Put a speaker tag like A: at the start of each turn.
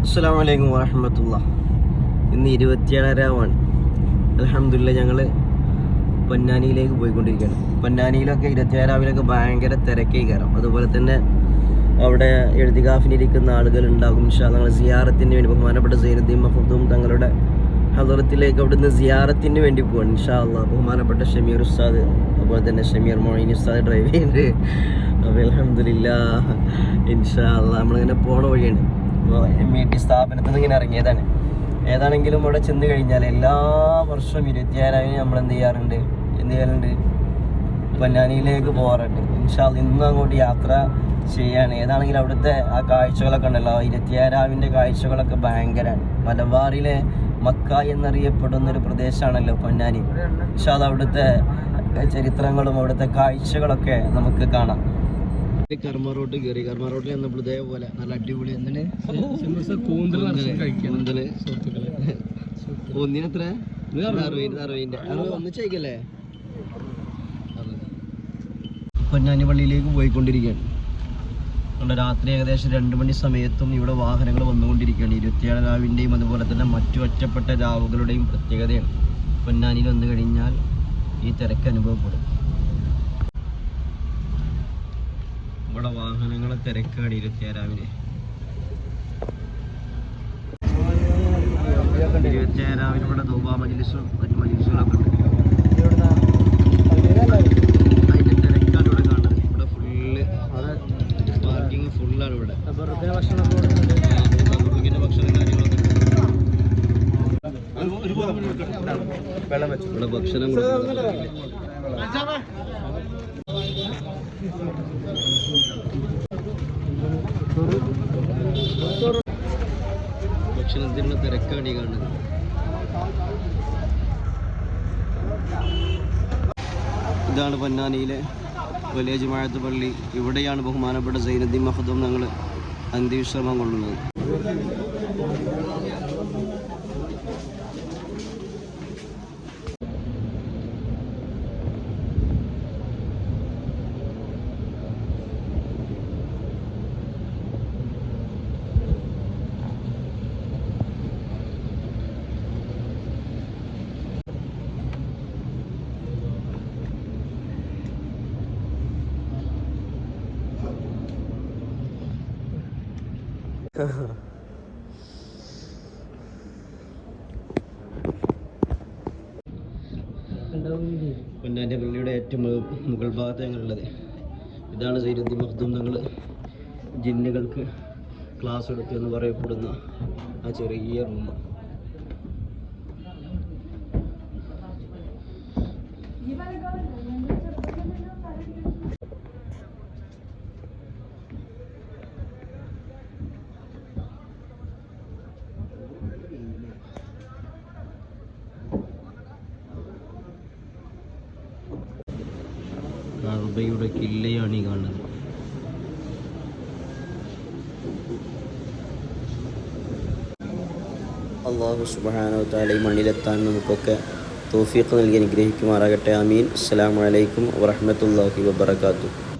A: അസ്സലാമു അലൈക്കും വറഹ്മത്തുള്ളാഹി. ഇന്ന് 27 അൽഹംദുലില്ലാഹ് ഞങ്ങൾ പൊന്നാനിയിലേക്ക് പോയിക്കൊണ്ടിരിക്കുകയാണ്. പൊന്നാനിയിലൊക്കെ 27 ഭയങ്കര തിരക്കേ കയറാം. അതുപോലെ തന്നെ അവിടെ എഴുതികാഫിനിരിക്കുന്ന ആളുകൾ ഉണ്ടാകും. ഇൻഷാ അല്ലാഹ് ഞങ്ങൾ സിയാറത്തിന് വേണ്ടി ബഹുമാനപ്പെട്ട സൈനുദ്ദീൻ മഖ്ദൂം തങ്ങളുടെ ഹദറത്തിലേക്ക് അവിടുന്ന് സിയാറത്തിന് വേണ്ടി പോവാണ്. ഇൻഷാ അല്ലാഹ് ബഹുമാനപ്പെട്ട ഷമീർ ഉസ്താദ് അതുപോലെ തന്നെ ഷമീർ മൊയ്ൻ ഉസ്താദ് ഡ്രൈവ് ചെയ്യുന്നുണ്ട്. അപ്പോൾ അൽഹംദുലില്ലാഹ് ഇൻഷാ അല്ലാഹ് നമ്മളിങ്ങനെ പോണ വഴിയാണ്. ഇപ്പോൾ MAT സ്ഥാപനത്തിൽ നിന്ന് ഇങ്ങനെ ഇറങ്ങിയതാണ്. ഏതാണെങ്കിലും അവിടെ ചെന്ന് കഴിഞ്ഞാൽ എല്ലാ വർഷവും 27 നമ്മൾ എന്ത് ചെയ്യാറുണ്ട് പൊന്നാനിയിലേക്ക് പോകാറുണ്ട്. ഇൻഷാ അല്ലാഹ് ഇന്നും അങ്ങോട്ട് യാത്ര ചെയ്യാണ്. ഏതാണെങ്കിലും അവിടുത്തെ ആ കാഴ്ചകളൊക്കെ ഉണ്ടല്ലോ, 27 കാഴ്ചകളൊക്കെ ഭയങ്കരമാണ്. മലബാറിലെ മക്ക എന്നറിയപ്പെടുന്നൊരു പ്രദേശമാണല്ലോ പൊന്നാനി. ഇൻഷാ അല്ലാഹ് അവിടുത്തെ ചരിത്രങ്ങളും അവിടുത്തെ കാഴ്ചകളൊക്കെ നമുക്ക് കാണാം. കർമ്മ റോഡ് കയറി. കർമ്മ റോഡിൽ വന്നപ്പോൾ ഇതേപോലെ നല്ല അടിപൊളി ഒന്നിനെത്ര 60 ഒന്നിച്ചേക്കല്ലേ. പൊന്നാനി പള്ളിയിലേക്ക് പോയിക്കൊണ്ടിരിക്കുകയാണ്. നമ്മുടെ രാത്രി ഏകദേശം 2 മണി സമയത്തും ഇവിടെ വാഹനങ്ങൾ വന്നുകൊണ്ടിരിക്കുകയാണ്. 27 രാവിൻ്റെയും അതുപോലെ തന്നെ മറ്റു ഒറ്റപ്പെട്ട രാവുകളുടെയും പ്രത്യേകതയാണ്. പൊന്നാനിയിൽ വന്നു കഴിഞ്ഞാൽ ഈ തിരക്ക് അനുഭവപ്പെടും. ഇവിടെ വാഹനങ്ങളെ തിരക്കാണ് 27 രാവിലെ. 27 രാവിലെ ഇവിടെ ദുബാ മജ്ലിസും മറ്റു മജ്ലിസുകളൊക്കെ ഉണ്ട്. അതിൻ്റെ തിരക്കാണ് ഇവിടെ കാണുന്നത്. ഇവിടെ ഫുള്ള് പാർക്കിങ് ഫുള്ളാണ് ഇവിടെ. ഭക്ഷണം കാര്യങ്ങളൊക്കെ ഇവിടെ ഭക്ഷണം ഭക്ഷണത്തിനുള്ള തിരക്കാണ് ഈ കാണുന്നത്. ഇതാണ് പൊന്നാനിയിലെ വലിയ ജുമാഅത്ത് പള്ളി. ഇവിടെയാണ് ബഹുമാനപ്പെട്ട സൈനുദ്ദീൻ മഖ്ദൂം ഞങ്ങൾ അന്ത്യവിശ്രമം കൊള്ളുന്നത്. പൊന്നാനി പള്ളിയുടെ ഏറ്റവും മുകൾ ഭാഗത്ത് ഞങ്ങളുള്ളത്. ഇതാണ് സൈനുദ്ദീൻ മഖ്ദൂം തങ്ങൾ ജിന്നുകൾക്ക് ക്ലാസ് എടുത്തു എന്ന് പറയപ്പെടുന്ന ആ ചെറിയ റൂം. കഅബയുടെ കില്ലയാണ് ഈ കാണുന്നത്. അല്ലാഹു സുബ്ഹാനഹു വ തആല ഈ മണ്ണിലെത്താൻ നമുക്കൊക്കെ തൗഫീഖ് നൽകി അനുഗ്രഹിക്കുമാറാകട്ടെ. ആമീൻ. അസ്സലാമു അലൈക്കും വറഹ്മത്തുള്ളാഹി വബറകാതുഹു.